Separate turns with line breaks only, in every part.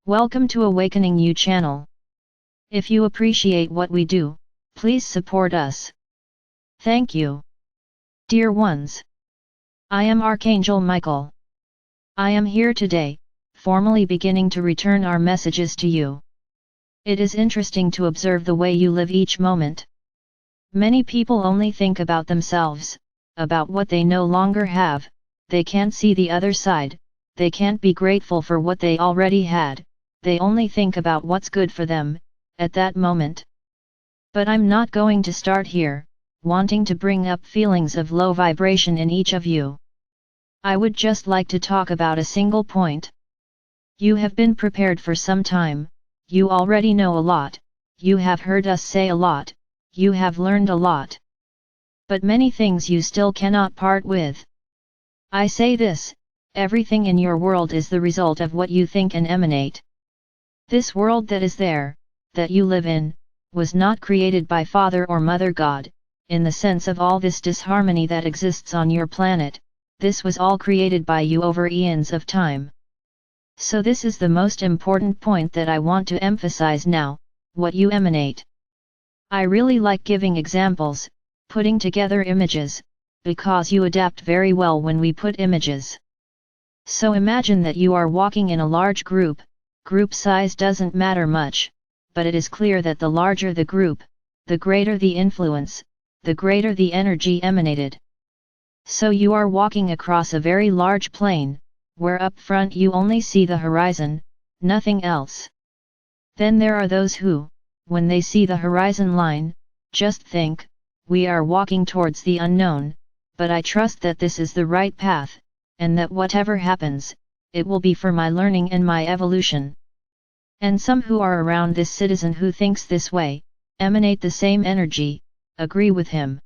Welcome to Awakening You channel. If you appreciate what we do, please support us. Thank you. Dear ones, I am Archangel Michael. I am here today, formally beginning to return our messages to you. It is interesting to observe the way you live each moment. Many people only think about themselves, about what they no longer have. They can't see the other side, they can't be grateful for what they already had, they only think about what's good for them, at that moment. But I'm not going to start here, wanting to bring up feelings of low vibration in each of you. I would just like to talk about a single point. You have been prepared for some time, you already know a lot, you have heard us say a lot, you have learned a lot. But many things you still cannot part with. I say this, everything in your world is the result of what you think and emanate. This world that is there, that you live in, was not created by Father or Mother God, in the sense of all this disharmony that exists on your planet. This was all created by you over eons of time. So this is the most important point that I want to emphasize now, what you emanate. I really like giving examples, putting together images, because you adapt very well when we put images. So imagine that you are walking in a large group size doesn't matter much, but it is clear that the larger the group, the greater the influence, the greater the energy emanated. So you are walking across a very large plain, where up front you only see the horizon, nothing else. Then there are those who, when they see the horizon line, just think, we are walking towards the unknown, but I trust that this is the right path, and that whatever happens, it will be for my learning and my evolution. And some who are around this citizen who thinks this way, emanate the same energy, agree with him.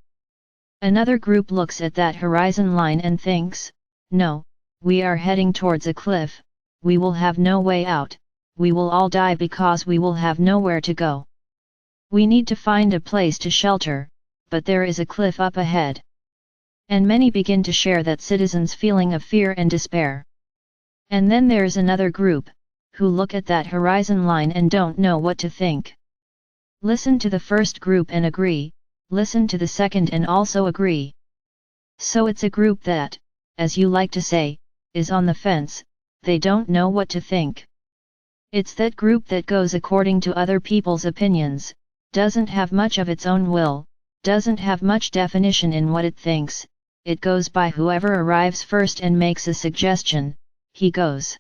Another group looks at that horizon line and thinks, no, we are heading towards a cliff, we will have no way out, we will all die because we will have nowhere to go. We need to find a place to shelter, but there is a cliff up ahead. And many begin to share that citizen's feeling of fear and despair. And then there's another group, who look at that horizon line and don't know what to think. Listen to the first group and agree, listen to the second and also agree. So it's a group that, as you like to say, is on the fence, they don't know what to think. It's that group that goes according to other people's opinions, doesn't have much of its own will, doesn't have much definition in what it thinks, it goes by whoever arrives first and makes a suggestion, he goes.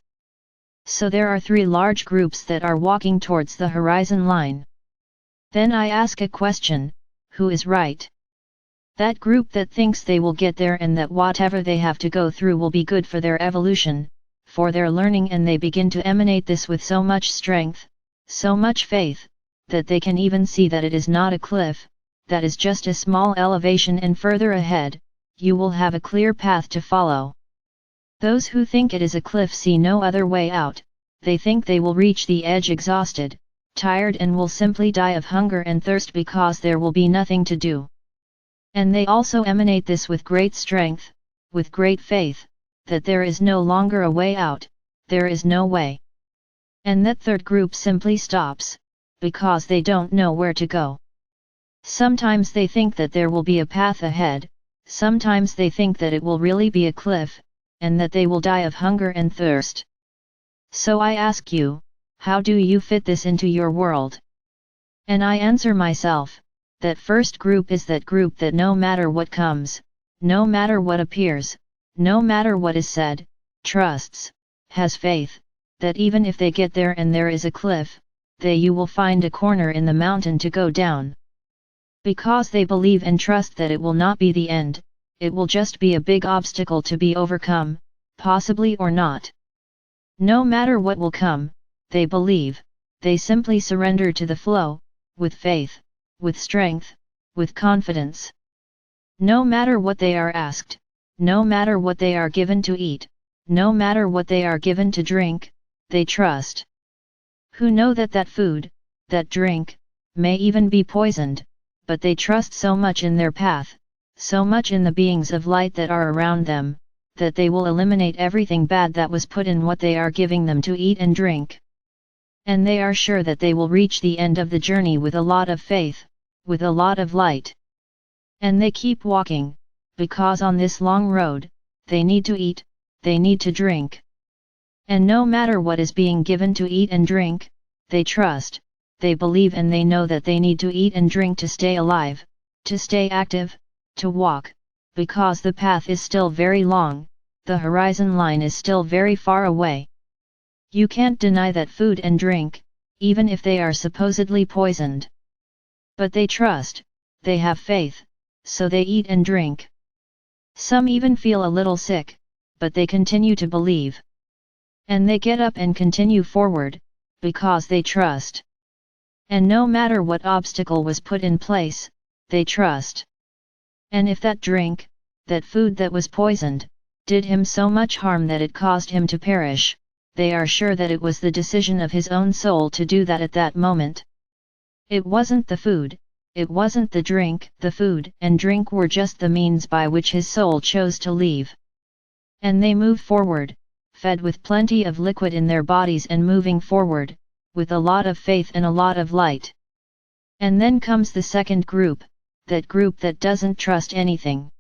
So there are three large groups that are walking towards the horizon line. Then I ask a question, who is right? That group that thinks they will get there and that whatever they have to go through will be good for their evolution, for their learning, and they begin to emanate this with so much strength, so much faith, that they can even see that it is not a cliff, that is just a small elevation, and further ahead, you will have a clear path to follow. Those who think it is a cliff see no other way out, they think they will reach the edge exhausted, tired, and will simply die of hunger and thirst because there will be nothing to do. And they also emanate this with great strength, with great faith, that there is no longer a way out, there is no way. And that third group simply stops, because they don't know where to go. Sometimes they think that there will be a path ahead, sometimes they think that it will really be a cliff, and that they will die of hunger and thirst. So I ask you, how do you fit this into your world? And I answer myself, that first group is that group that no matter what comes, no matter what appears, no matter what is said, trusts, has faith, that even if they get there and there is a cliff, you will find a corner in the mountain to go down. Because they believe and trust that it will not be the end, it will just be a big obstacle to be overcome, possibly or not. No matter what will come, they believe, they simply surrender to the flow, with faith, with strength, with confidence. No matter what they are asked, no matter what they are given to eat, no matter what they are given to drink, they trust. Who know that that food, that drink, may even be poisoned, but they trust so much in their path, so much in the beings of light that are around them, that they will eliminate everything bad that was put in what they are giving them to eat and drink. And they are sure that they will reach the end of the journey with a lot of faith, with a lot of light. And they keep walking, because on this long road, they need to eat, they need to drink. And no matter what is being given to eat and drink, they trust, they believe, and they know that they need to eat and drink to stay alive, to stay active, to walk, because the path is still very long, the horizon line is still very far away. You can't deny that food and drink, even if they are supposedly poisoned. But they trust, they have faith, so they eat and drink. Some even feel a little sick, but they continue to believe. And they get up and continue forward, because they trust. And no matter what obstacle was put in place, they trust. And if that drink, that food that was poisoned, did him so much harm that it caused him to perish, they are sure that it was the decision of his own soul to do that at that moment. It wasn't the food, it wasn't the drink. The food and drink were just the means by which his soul chose to leave. And they move forward, fed with plenty of liquid in their bodies and moving forward, with a lot of faith and a lot of light. And then comes the second group, that group that doesn't trust anything.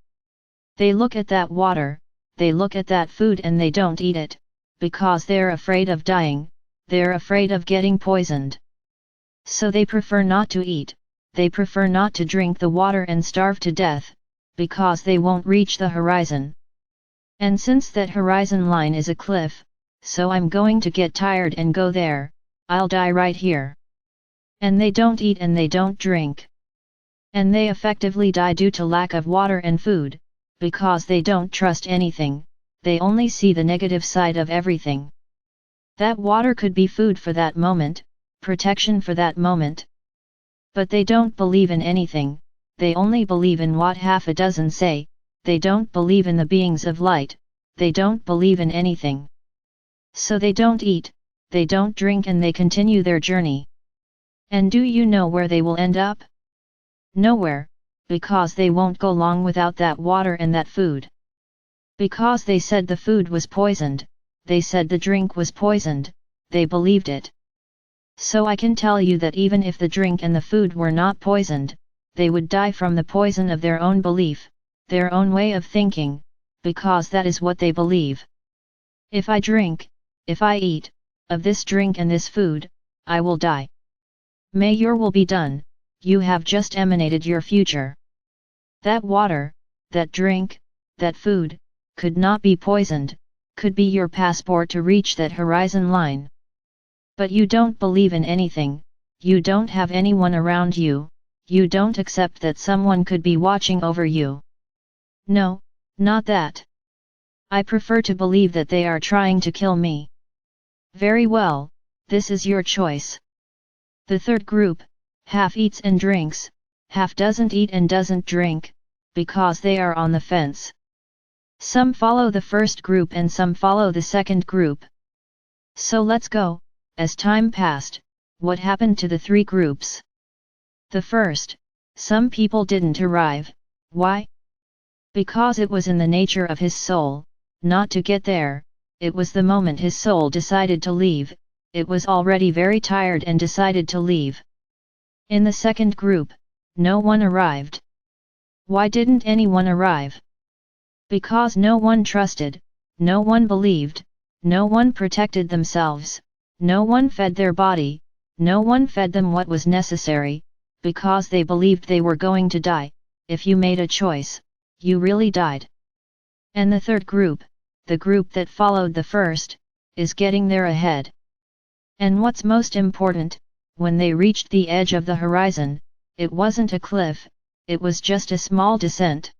They look at that water, they look at that food, and they don't eat it, because they're afraid of dying, they're afraid of getting poisoned. So they prefer not to eat, they prefer not to drink the water and starve to death, because they won't reach the horizon. And since that horizon line is a cliff, so I'm going to get tired and go there, I'll die right here. And they don't eat and they don't drink. And they effectively die due to lack of water and food, because they don't trust anything. They only see the negative side of everything. That water could be food for that moment, protection for that moment. But they don't believe in anything, they only believe in what half a dozen say, they don't believe in the beings of light, they don't believe in anything. So they don't eat, they don't drink, and they continue their journey. And do you know where they will end up? Nowhere, because they won't go long without that water and that food. Because they said the food was poisoned, they said the drink was poisoned, they believed it. So I can tell you that even if the drink and the food were not poisoned, they would die from the poison of their own belief, their own way of thinking, because that is what they believe. If I drink, if I eat, of this drink and this food, I will die. May your will be done, you have just emanated your future. That water, that drink, that food, could not be poisoned, could be your passport to reach that horizon line. But you don't believe in anything, you don't have anyone around you, you don't accept that someone could be watching over you. No, not that. I prefer to believe that they are trying to kill me. Very well, this is your choice. The third group, half eats and drinks, half doesn't eat and doesn't drink, because they are on the fence. Some follow the first group and some follow the second group. So let's go, as time passed, what happened to the three groups? The first, some people didn't arrive, why? Because it was in the nature of his soul, not to get there, it was the moment his soul decided to leave, it was already very tired and decided to leave. In the second group, no one arrived. Why didn't anyone arrive? Because no one trusted, no one believed, no one protected themselves, no one fed their body, no one fed them what was necessary, because they believed they were going to die. If you made a choice, you really died. And the third group, the group that followed the first, is getting there ahead. And what's most important, when they reached the edge of the horizon, it wasn't a cliff, it was just a small descent.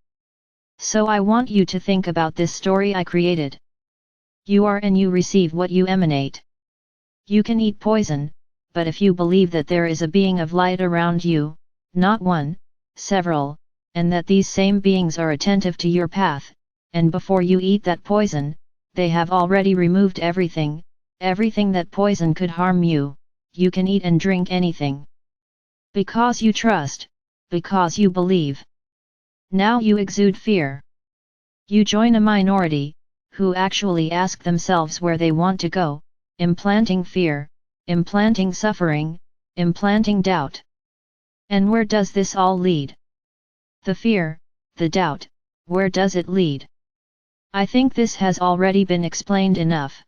So I want you to think about this story I created. You are and you receive what you emanate. You can eat poison, but if you believe that there is a being of light around you, not one, several, and that these same beings are attentive to your path, and before you eat that poison, they have already removed everything that poison could harm you, you can eat and drink anything. Because you trust, because you believe. Now you exude fear. You join a minority, who actually ask themselves where they want to go, implanting fear, implanting suffering, implanting doubt. And where does this all lead? The fear, the doubt, where does it lead? I think this has already been explained enough.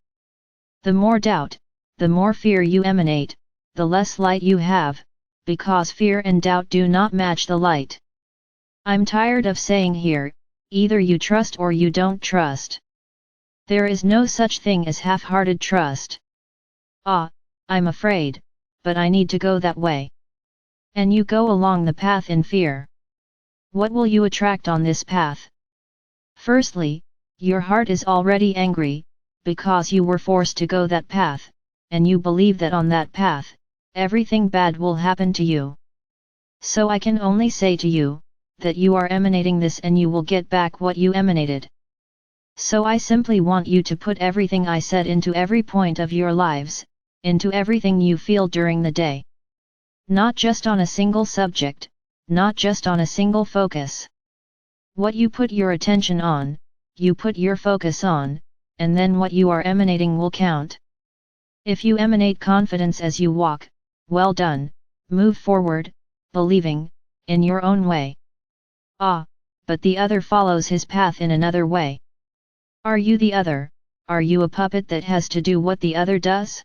The more doubt, the more fear you emanate, the less light you have, because fear and doubt do not match the light. I'm tired of saying here, either you trust or you don't trust. There is no such thing as half-hearted trust. I'm afraid, but I need to go that way. And you go along the path in fear. What will you attract on this path? Firstly, your heart is already angry, because you were forced to go that path, and you believe that on that path, everything bad will happen to you. So I can only say to you, that you are emanating this and you will get back what you emanated. So I simply want you to put everything I said into every point of your lives, into everything you feel during the day. Not just on a single subject, not just on a single focus. What you put your attention on, you put your focus on, and then what you are emanating will count. If you emanate confidence as you walk, well done, move forward, believing, in your own way. But the other follows his path in another way. Are you the other? Are you a puppet that has to do what the other does?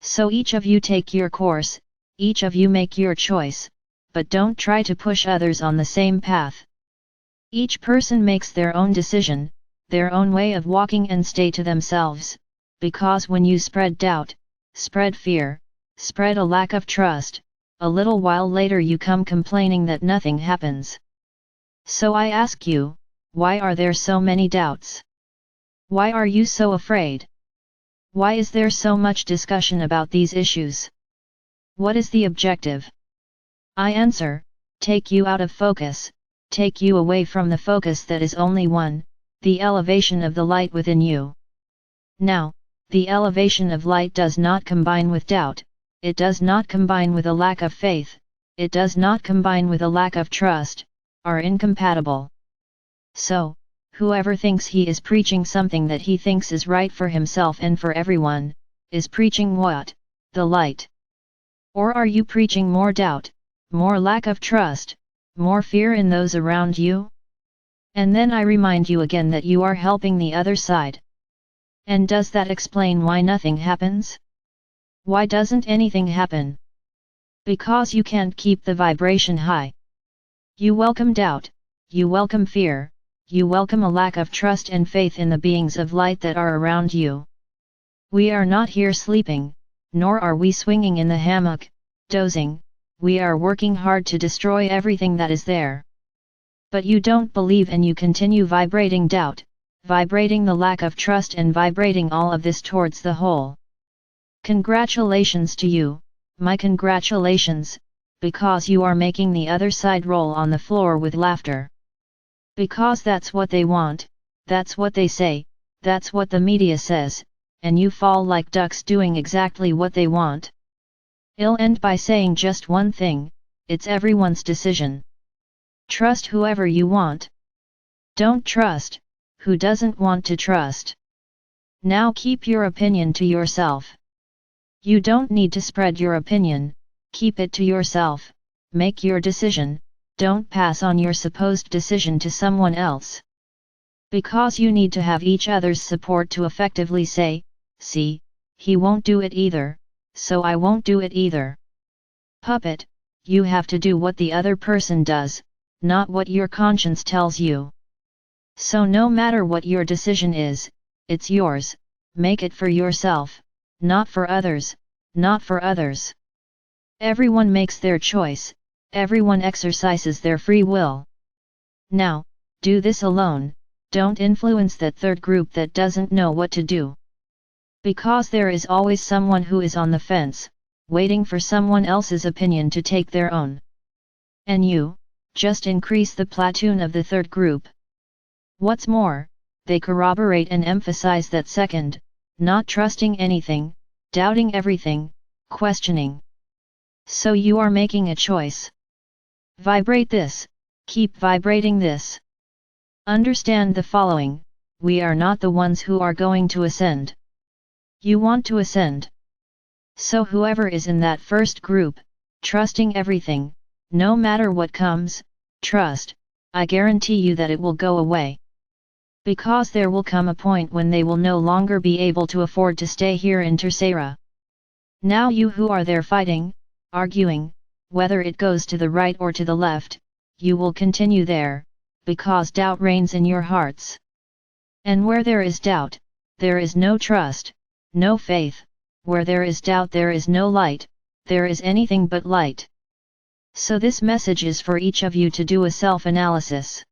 So each of you take your course, each of you make your choice, but don't try to push others on the same path. Each person makes their own decision, their own way of walking and stay to themselves, because when you spread doubt, spread fear, spread a lack of trust, a little while later you come complaining that nothing happens. So I ask you, why are there so many doubts? Why are you so afraid? Why is there so much discussion about these issues? What is the objective? I answer, take you out of focus, take you away from the focus that is only one, the elevation of the light within you. Now, the elevation of light does not combine with doubt, it does not combine with a lack of faith, it does not combine with a lack of trust, are incompatible. So, whoever thinks he is preaching something that he thinks is right for himself and for everyone, is preaching what? The light. Or are you preaching more doubt, more lack of trust, more fear in those around you? And then I remind you again that you are helping the other side. And does that explain why nothing happens? Why doesn't anything happen? Because you can't keep the vibration high. You welcome doubt, you welcome fear, you welcome a lack of trust and faith in the beings of light that are around you. We are not here sleeping, nor are we swinging in the hammock, dozing, we are working hard to destroy everything that is there. But you don't believe and you continue vibrating doubt, vibrating the lack of trust and vibrating all of this towards the whole. Congratulations to you, my congratulations, because you are making the other side roll on the floor with laughter. Because that's what they want, that's what they say, that's what the media says, and you fall like ducks doing exactly what they want. I'll end by saying just one thing, it's everyone's decision. Trust whoever you want. Don't trust, who doesn't want to trust. Now keep your opinion to yourself. You don't need to spread your opinion, keep it to yourself, make your decision, don't pass on your supposed decision to someone else. Because you need to have each other's support to effectively say, see, he won't do it either, so I won't do it either. Puppet, you have to do what the other person does, not what your conscience tells you. So no matter what your decision is, it's yours, make it for yourself, not for others, not for others. Everyone makes their choice, everyone exercises their free will. Now, do this alone, don't influence that third group that doesn't know what to do. Because there is always someone who is on the fence, waiting for someone else's opinion to take their own. And you, just increase the platoon of the third group. What's more, they corroborate and emphasize that second, not trusting anything, doubting everything, questioning. So you are making a choice. Vibrate this, keep vibrating this. Understand the following, we are not the ones who are going to ascend. You want to ascend. So whoever is in that first group, trusting everything, no matter what comes, trust, I guarantee you that it will go away. Because there will come a point when they will no longer be able to afford to stay here in Tercera. Now you who are there fighting, arguing, whether it goes to the right or to the left, you will continue there, because doubt reigns in your hearts. And where there is doubt, there is no trust, no faith, where there is doubt there is no light, there is anything but light. So this message is for each of you to do a self-analysis.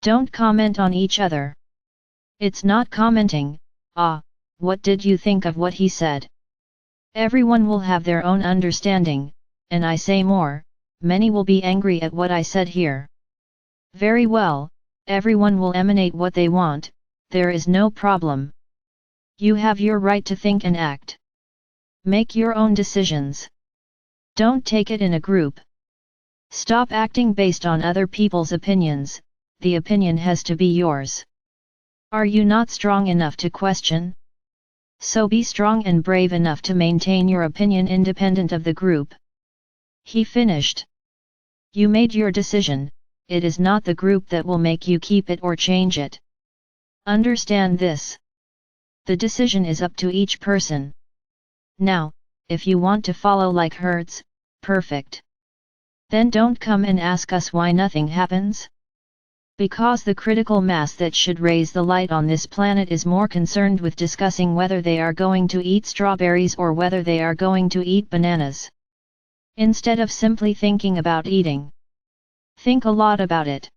Don't comment on each other. It's not commenting, what did you think of what he said? Everyone will have their own understanding, and I say more, many will be angry at what I said here. Very well, everyone will emanate what they want, there is no problem. You have your right to think and act. Make your own decisions. Don't take it in a group. Stop acting based on other people's opinions, the opinion has to be yours. Are you not strong enough to question? So be strong and brave enough to maintain your opinion independent of the group. He finished. You made your decision, it is not the group that will make you keep it or change it. Understand this. The decision is up to each person. Now, if you want to follow like herds, perfect. Then don't come and ask us why nothing happens. Because the critical mass that should raise the light on this planet is more concerned with discussing whether they are going to eat strawberries or whether they are going to eat bananas. Instead of simply thinking about eating. Think a lot about it.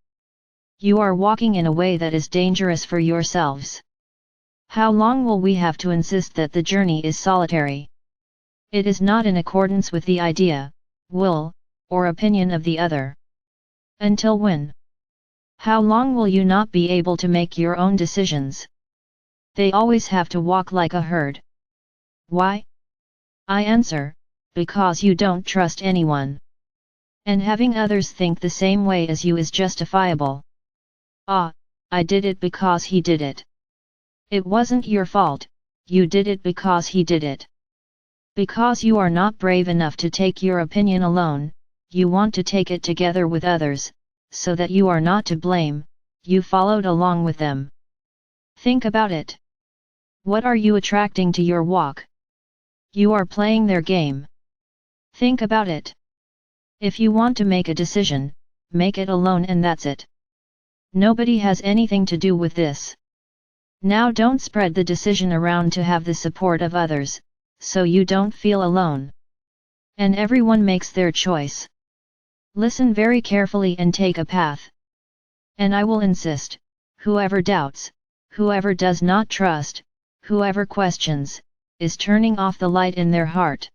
You are walking in a way that is dangerous for yourselves. How long will we have to insist that the journey is solitary? It is not in accordance with the idea, will, or opinion of the other. Until when? How long will you not be able to make your own decisions? They always have to walk like a herd. Why? I answer, because you don't trust anyone. And having others think the same way as you is justifiable. I did it because he did it. It wasn't your fault, you did it because he did it. Because you are not brave enough to take your opinion alone, you want to take it together with others, so that you are not to blame, you followed along with them. Think about it. What are you attracting to your walk? You are playing their game. Think about it. If you want to make a decision, make it alone and that's it. Nobody has anything to do with this. Now don't spread the decision around to have the support of others, so you don't feel alone. And everyone makes their choice. Listen very carefully and take a path. And I will insist, whoever doubts, whoever does not trust, whoever questions, is turning off the light in their heart.